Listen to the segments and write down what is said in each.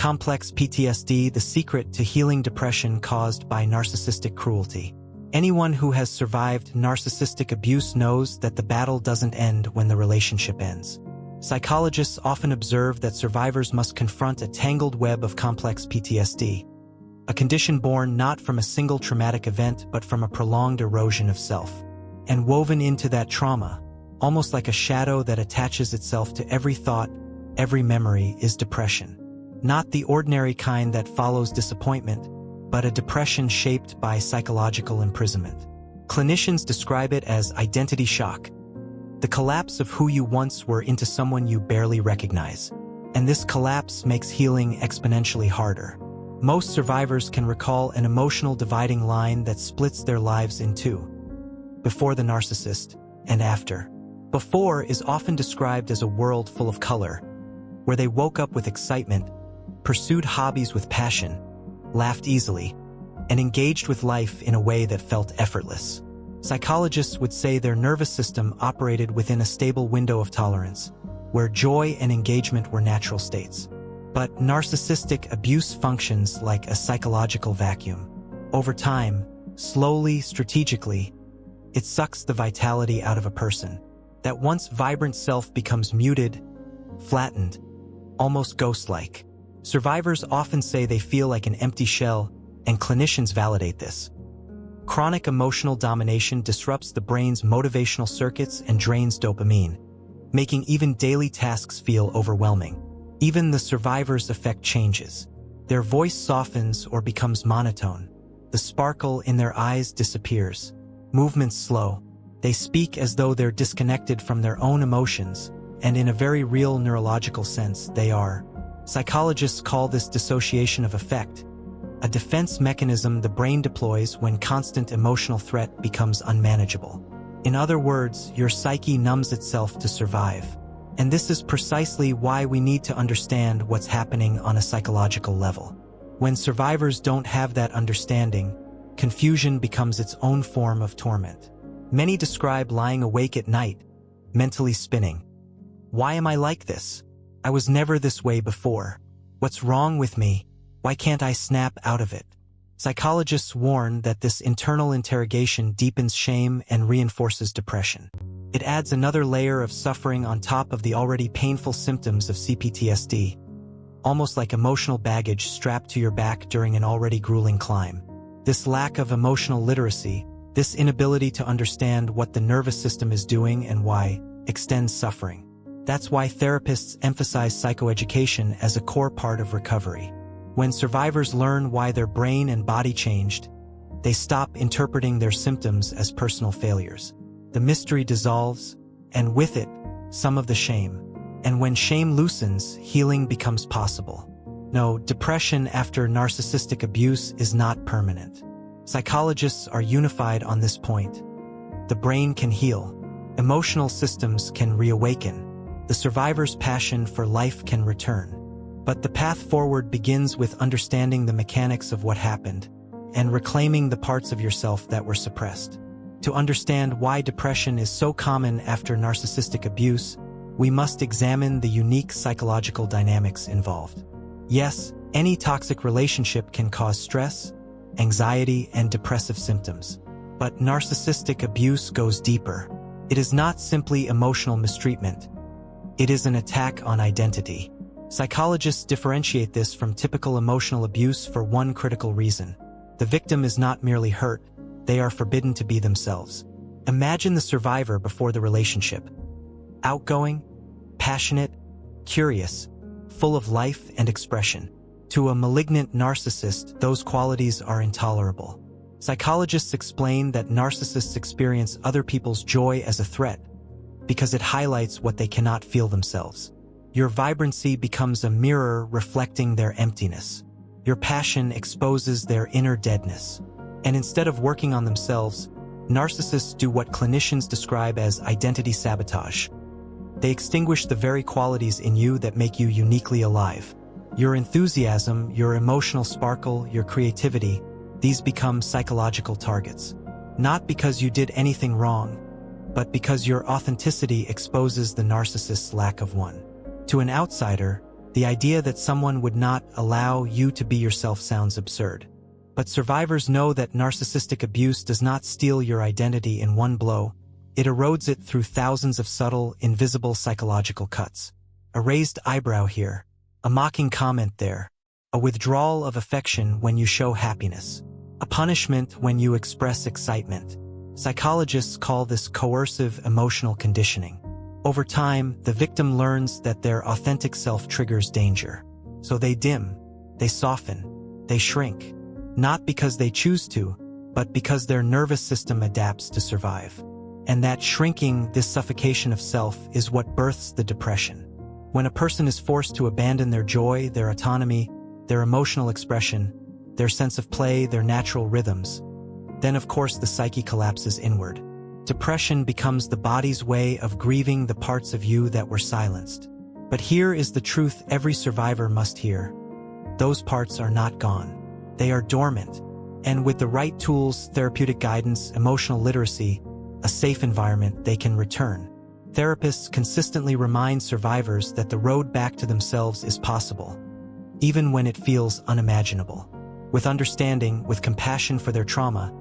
Complex PTSD, the secret to healing depression caused by narcissistic cruelty. Anyone who has survived narcissistic abuse knows that the battle doesn't end when the relationship ends. Psychologists often observe that survivors must confront a tangled web of complex PTSD, a condition born not from a single traumatic event but from a prolonged erosion of self. And woven into that trauma, almost like a shadow that attaches itself to every thought, every memory, is depression. Not the ordinary kind that follows disappointment, but a depression shaped by psychological imprisonment. Clinicians describe it as identity shock, the collapse of who you once were into someone you barely recognize. And this collapse makes healing exponentially harder. Most survivors can recall an emotional dividing line that splits their lives in two: before the narcissist and after. Before is often described as a world full of color, where they woke up with excitement, pursued hobbies with passion, laughed easily, and engaged with life in a way that felt effortless. Psychologists would say their nervous system operated within a stable window of tolerance, where joy and engagement were natural states. But narcissistic abuse functions like a psychological vacuum. Over time, slowly, strategically, it sucks the vitality out of a person. That once vibrant self becomes muted, flattened, almost ghost-like. Survivors often say they feel like an empty shell, and clinicians validate this. Chronic emotional domination disrupts the brain's motivational circuits and drains dopamine, making even daily tasks feel overwhelming. Even the survivor's effect changes. Their voice softens or becomes monotone. The sparkle in their eyes disappears. Movements slow. They speak as though they're disconnected from their own emotions, and in a very real neurological sense, they are. Psychologists call this dissociation of affect, a defense mechanism the brain deploys when constant emotional threat becomes unmanageable. In other words, your psyche numbs itself to survive. And this is precisely why we need to understand what's happening on a psychological level. When survivors don't have that understanding, confusion becomes its own form of torment. Many describe lying awake at night, mentally spinning. Why am I like this? I was never this way before. What's wrong with me? Why can't I snap out of it? Psychologists warn that this internal interrogation deepens shame and reinforces depression. It adds another layer of suffering on top of the already painful symptoms of CPTSD, almost like emotional baggage strapped to your back during an already grueling climb. This lack of emotional literacy, this inability to understand what the nervous system is doing and why, extends suffering. That's why therapists emphasize psychoeducation as a core part of recovery. When survivors learn why their brain and body changed, they stop interpreting their symptoms as personal failures. The mystery dissolves, and with it, some of the shame. And when shame loosens, healing becomes possible. No, depression after narcissistic abuse is not permanent. Psychologists are unified on this point. The brain can heal. Emotional systems can reawaken. The survivor's passion for life can return. But the path forward begins with understanding the mechanics of what happened and reclaiming the parts of yourself that were suppressed. To understand why depression is so common after narcissistic abuse, we must examine the unique psychological dynamics involved. Yes, any toxic relationship can cause stress, anxiety, and depressive symptoms. But narcissistic abuse goes deeper. It is not simply emotional mistreatment. It is an attack on identity. Psychologists differentiate this from typical emotional abuse for one critical reason. The victim is not merely hurt, they are forbidden to be themselves. Imagine the survivor before the relationship. Outgoing, passionate, curious, full of life and expression. To a malignant narcissist, those qualities are intolerable. Psychologists explain that narcissists experience other people's joy as a threat because it highlights what they cannot feel themselves. Your vibrancy becomes a mirror reflecting their emptiness. Your passion exposes their inner deadness. And instead of working on themselves, narcissists do what clinicians describe as identity sabotage. They extinguish the very qualities in you that make you uniquely alive. Your enthusiasm, your emotional sparkle, your creativity, these become psychological targets. Not because you did anything wrong, but because your authenticity exposes the narcissist's lack of one. To an outsider, The idea that someone would not allow you to be yourself sounds absurd. But survivors know that narcissistic abuse does not steal your identity in one blow. It erodes it through thousands of subtle, invisible psychological cuts. A raised eyebrow here, a mocking comment there, a withdrawal of affection when you show happiness, a punishment when you express excitement. Psychologists call this coercive emotional conditioning. Over time, the victim learns that their authentic self triggers danger. So they dim, they soften, they shrink. Not because they choose to, but because their nervous system adapts to survive. And that shrinking, this suffocation of self, is what births the depression. When a person is forced to abandon their joy, their autonomy, their emotional expression, their sense of play, their natural rhythms, then of course the psyche collapses inward. Depression becomes the body's way of grieving the parts of you that were silenced. But here is the truth every survivor must hear. Those parts are not gone. They are dormant. And with the right tools, therapeutic guidance, emotional literacy, a safe environment, they can return. Therapists consistently remind survivors that the road back to themselves is possible, even when it feels unimaginable. With understanding, with compassion for their trauma,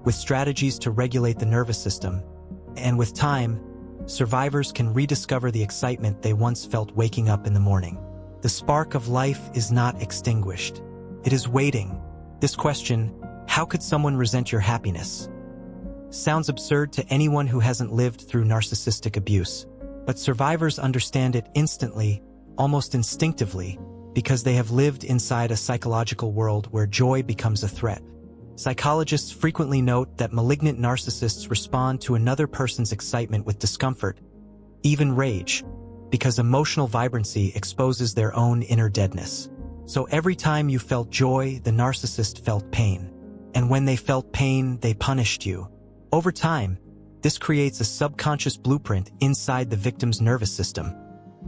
with strategies to regulate the nervous system, and with time, survivors can rediscover the excitement they once felt waking up in the morning. The spark of life is not extinguished. It is waiting. This question, how could someone resent your happiness, sounds absurd to anyone who hasn't lived through narcissistic abuse. But survivors understand it instantly, almost instinctively, because they have lived inside a psychological world where joy becomes a threat. Psychologists frequently note that malignant narcissists respond to another person's excitement with discomfort, even rage, because emotional vibrancy exposes their own inner deadness. So every time you felt joy, the narcissist felt pain. And when they felt pain, they punished you. Over time, this creates a subconscious blueprint inside the victim's nervous system.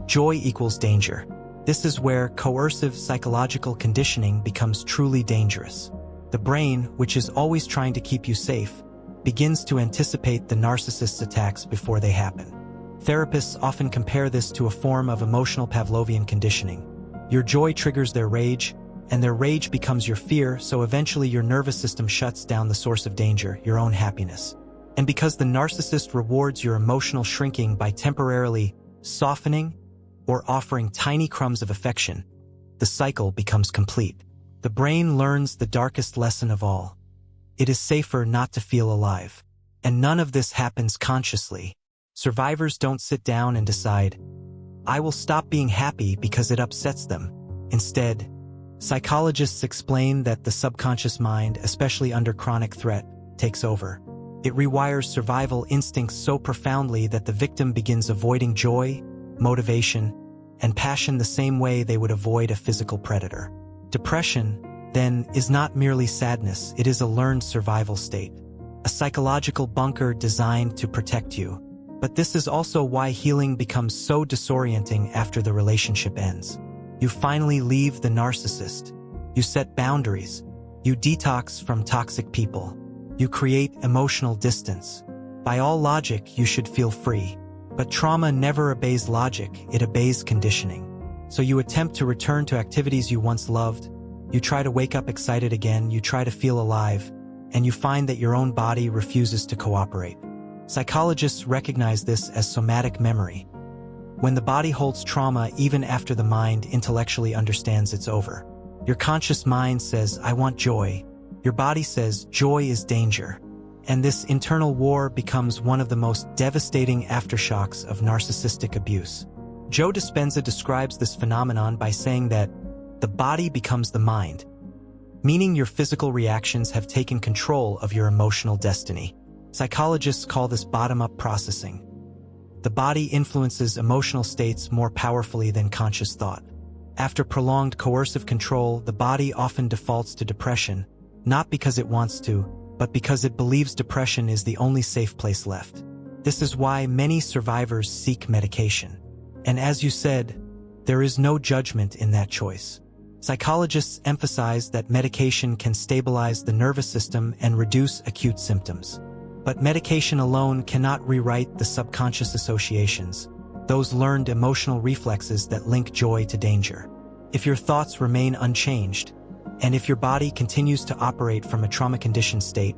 Joy equals danger. This is where coercive psychological conditioning becomes truly dangerous. The brain, which is always trying to keep you safe, begins to anticipate the narcissist's attacks before they happen. Therapists often compare this to a form of emotional Pavlovian conditioning. Your joy triggers their rage, and their rage becomes your fear, so eventually your nervous system shuts down the source of danger, your own happiness. And because the narcissist rewards your emotional shrinking by temporarily softening or offering tiny crumbs of affection, the cycle becomes complete. The brain learns the darkest lesson of all. It is safer not to feel alive. And none of this happens consciously. Survivors don't sit down and decide, I will stop being happy because it upsets them. Instead, psychologists explain that the subconscious mind, especially under chronic threat, takes over. It rewires survival instincts so profoundly that the victim begins avoiding joy, motivation, and passion the same way they would avoid a physical predator. Depression, then, is not merely sadness, it is a learned survival state, a psychological bunker designed to protect you. But this is also why healing becomes so disorienting after the relationship ends. You finally leave the narcissist. You set boundaries. You detox from toxic people. You create emotional distance. By all logic, you should feel free. But trauma never obeys logic, it obeys conditioning. So you attempt to return to activities you once loved, you try to wake up excited again, you try to feel alive, and you find that your own body refuses to cooperate. Psychologists recognize this as somatic memory. When the body holds trauma even after the mind intellectually understands it's over. Your conscious mind says, I want joy. Your body says, joy is danger. And this internal war becomes one of the most devastating aftershocks of narcissistic abuse. Joe Dispenza describes this phenomenon by saying that the body becomes the mind, meaning your physical reactions have taken control of your emotional destiny. Psychologists call this bottom-up processing. The body influences emotional states more powerfully than conscious thought. After prolonged coercive control, the body often defaults to depression, not because it wants to, but because it believes depression is the only safe place left. This is why many survivors seek medication. And as you said, there is no judgment in that choice. Psychologists emphasize that medication can stabilize the nervous system and reduce acute symptoms. But medication alone cannot rewrite the subconscious associations, those learned emotional reflexes that link joy to danger. if your thoughts remain unchanged, and if your body continues to operate from a trauma-conditioned state,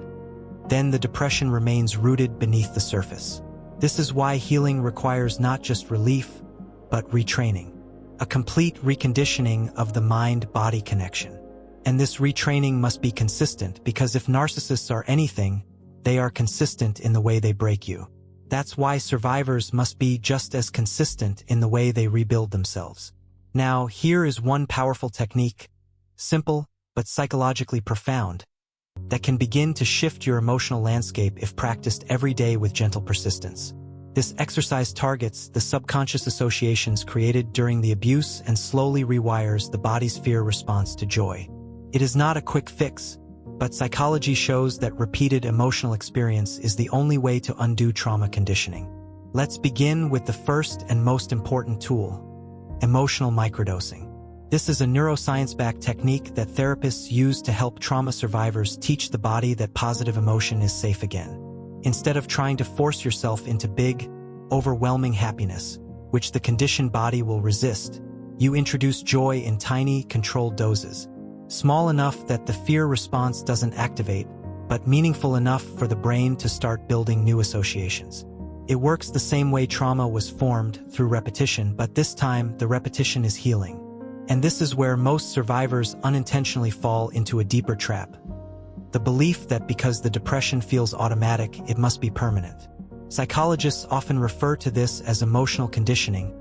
then the depression remains rooted beneath the surface. This is why healing requires not just relief, but retraining. A complete reconditioning of the mind-body connection. And this retraining must be consistent, because if narcissists are anything, they are consistent in the way they break you. That's why survivors must be just as consistent in the way they rebuild themselves. Now, here is one powerful technique, simple but psychologically profound, that can begin to shift your emotional landscape if practiced every day with gentle persistence. This exercise targets the subconscious associations created during the abuse and slowly rewires the body's fear response to joy. It is not a quick fix, but psychology shows that repeated emotional experience is the only way to undo trauma conditioning. Let's begin with the first and most important tool, emotional microdosing. This is a neuroscience-backed technique that therapists use to help trauma survivors teach the body that positive emotion is safe again. Instead of trying to force yourself into big, overwhelming happiness, which the conditioned body will resist, you introduce joy in tiny, controlled doses. Small enough that the fear response doesn't activate, but meaningful enough for the brain to start building new associations. It works the same way trauma was formed, through repetition, but this time the repetition is healing. And this is where most survivors unintentionally fall into a deeper trap. The belief that because the depression feels automatic, it must be permanent. Psychologists often refer to this as emotional conditioning,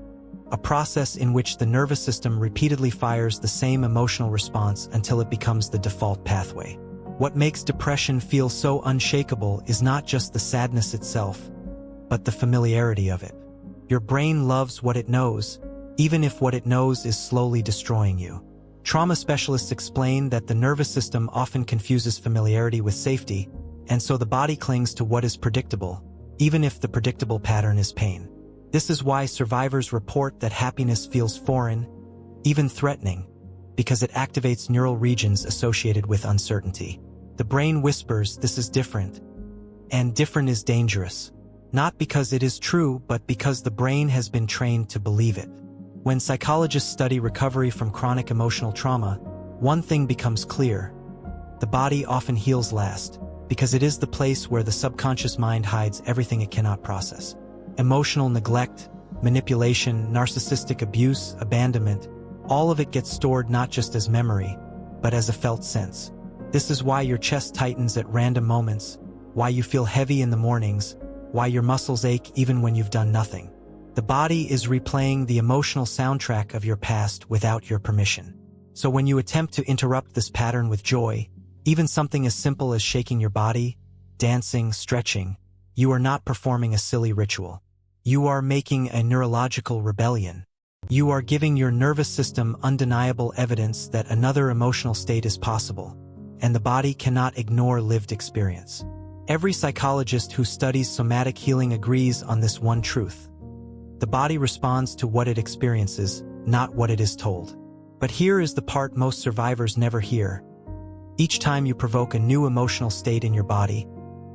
a process in which the nervous system repeatedly fires the same emotional response until it becomes the default pathway. What makes depression feel so unshakable is not just the sadness itself, but the familiarity of it. Your brain loves what it knows, even if what it knows is slowly destroying you. Trauma specialists explain that the nervous system often confuses familiarity with safety, and so the body clings to what is predictable, even if the predictable pattern is pain. This is why survivors report that happiness feels foreign, even threatening, because it activates neural regions associated with uncertainty. The brain whispers, "This is different," and different is dangerous. Not because it is true, but because the brain has been trained to believe it. When psychologists study recovery from chronic emotional trauma, one thing becomes clear. The body often heals last, because it is the place where the subconscious mind hides everything it cannot process. Emotional neglect, manipulation, narcissistic abuse, abandonment, all of it gets stored not just as memory, but as a felt sense. This is why your chest tightens at random moments, why you feel heavy in the mornings, why your muscles ache even when you've done nothing. The body is replaying the emotional soundtrack of your past without your permission. So when you attempt to interrupt this pattern with joy, even something as simple as shaking your body, dancing, stretching, you are not performing a silly ritual. You are making a neurological rebellion. You are giving your nervous system undeniable evidence that another emotional state is possible, and the body cannot ignore lived experience. Every psychologist who studies somatic healing agrees on this one truth. The body responds to what it experiences, not what it is told. But here is the part most survivors never hear. Each time you provoke a new emotional state in your body,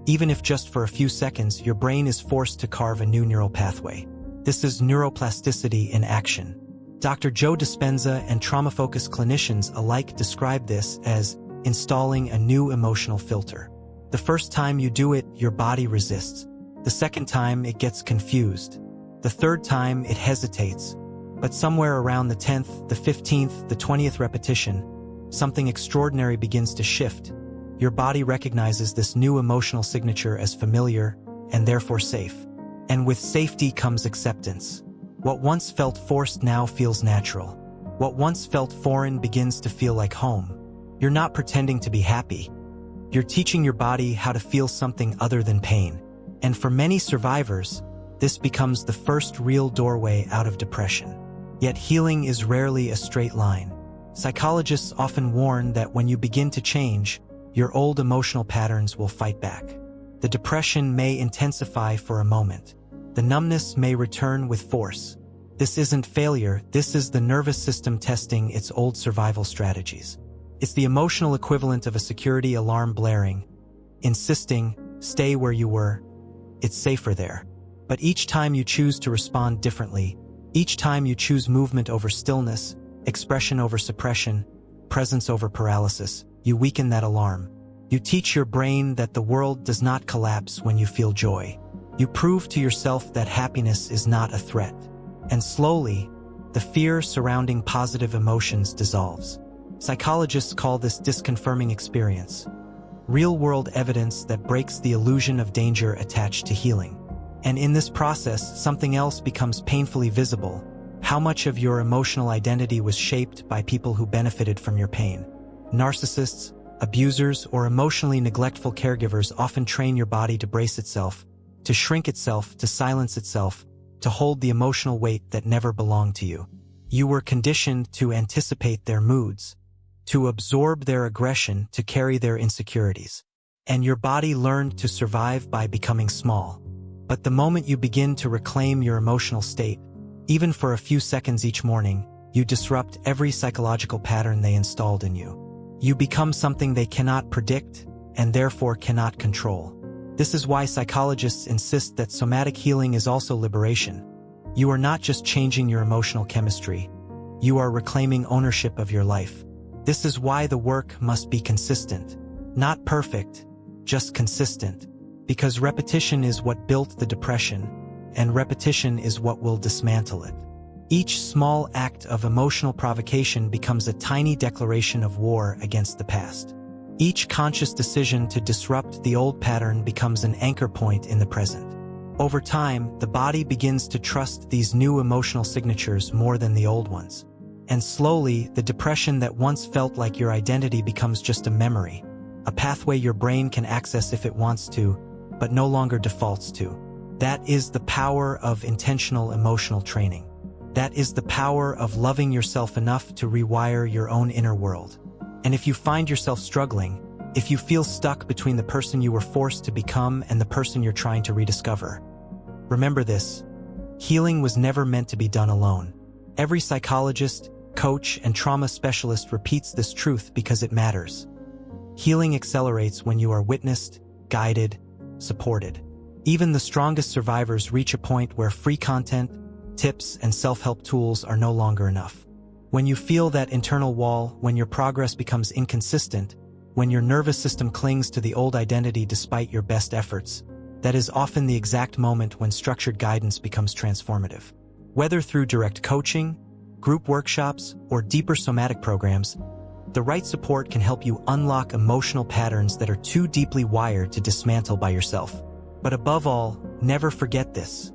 even if just for a few seconds, your brain is forced to carve a new neural pathway. This is neuroplasticity in action. Dr. Joe Dispenza and trauma-focused clinicians alike describe this as installing a new emotional filter. The first time you do it, your body resists. The second time, it gets confused. The third time, it hesitates. But somewhere around the 10th, the 15th, the 20th repetition, something extraordinary begins to shift. Your body recognizes this new emotional signature as familiar and therefore safe. And with safety comes acceptance. What once felt forced now feels natural. What once felt foreign begins to feel like home. You're not pretending to be happy. You're teaching your body how to feel something other than pain. And for many survivors, this becomes the first real doorway out of depression. Yet healing is rarely a straight line. Psychologists often warn that when you begin to change, your old emotional patterns will fight back. The depression may intensify for a moment. The numbness may return with force. This isn't failure, this is the nervous system testing its old survival strategies. It's the emotional equivalent of a security alarm blaring, insisting, "Stay where you were. It's safer there." But each time you choose to respond differently, each time you choose movement over stillness, expression over suppression, presence over paralysis. You weaken that alarm. You teach your brain that the world does not collapse when you feel joy. You prove to yourself that happiness is not a threat. And slowly, the fear surrounding positive emotions dissolves. Psychologists call this disconfirming experience, real-world evidence that breaks the illusion of danger attached to healing. And in this process, something else becomes painfully visible: how much of your emotional identity was shaped by people who benefited from your pain. Narcissists, abusers, or emotionally neglectful caregivers often train your body to brace itself, to shrink itself, to silence itself, to hold the emotional weight that never belonged to you. You were conditioned to anticipate their moods, to absorb their aggression, to carry their insecurities. And your body learned to survive by becoming small. But the moment you begin to reclaim your emotional state, even for a few seconds each morning, you disrupt every psychological pattern they installed in you. You become something they cannot predict and therefore cannot control. This is why psychologists insist that somatic healing is also liberation. You are not just changing your emotional chemistry, you are reclaiming ownership of your life. This is why the work must be consistent. Not perfect, just consistent. Because repetition is what built the depression, and repetition is what will dismantle it. Each small act of emotional provocation becomes a tiny declaration of war against the past. Each conscious decision to disrupt the old pattern becomes an anchor point in the present. Over time, the body begins to trust these new emotional signatures more than the old ones. And slowly, the depression that once felt like your identity becomes just a memory, a pathway your brain can access if it wants to, but no longer defaults to. That is the power of intentional emotional training. That is the power of loving yourself enough to rewire your own inner world. And if you find yourself struggling, if you feel stuck between the person you were forced to become and the person you're trying to rediscover, remember this: healing was never meant to be done alone. Every psychologist, coach, and trauma specialist repeats this truth because it matters. Healing accelerates when you are witnessed, guided, supported. Even the strongest survivors reach a point where free content, tips, and self-help tools are no longer enough. When you feel that internal wall, when your progress becomes inconsistent, when your nervous system clings to the old identity despite your best efforts, that is often the exact moment when structured guidance becomes transformative. Whether through direct coaching, group workshops, or deeper somatic programs, the right support can help you unlock emotional patterns that are too deeply wired to dismantle by yourself. But above all, never forget this: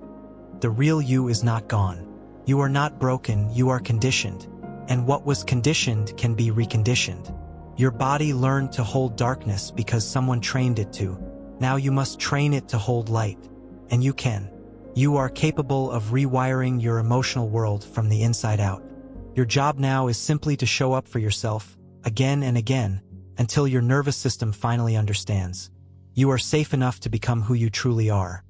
the real you is not gone. You are not broken, you are conditioned. And what was conditioned can be reconditioned. Your body learned to hold darkness because someone trained it to. Now you must train it to hold light. And you can. You are capable of rewiring your emotional world from the inside out. Your job now is simply to show up for yourself, again and again, until your nervous system finally understands. You are safe enough to become who you truly are.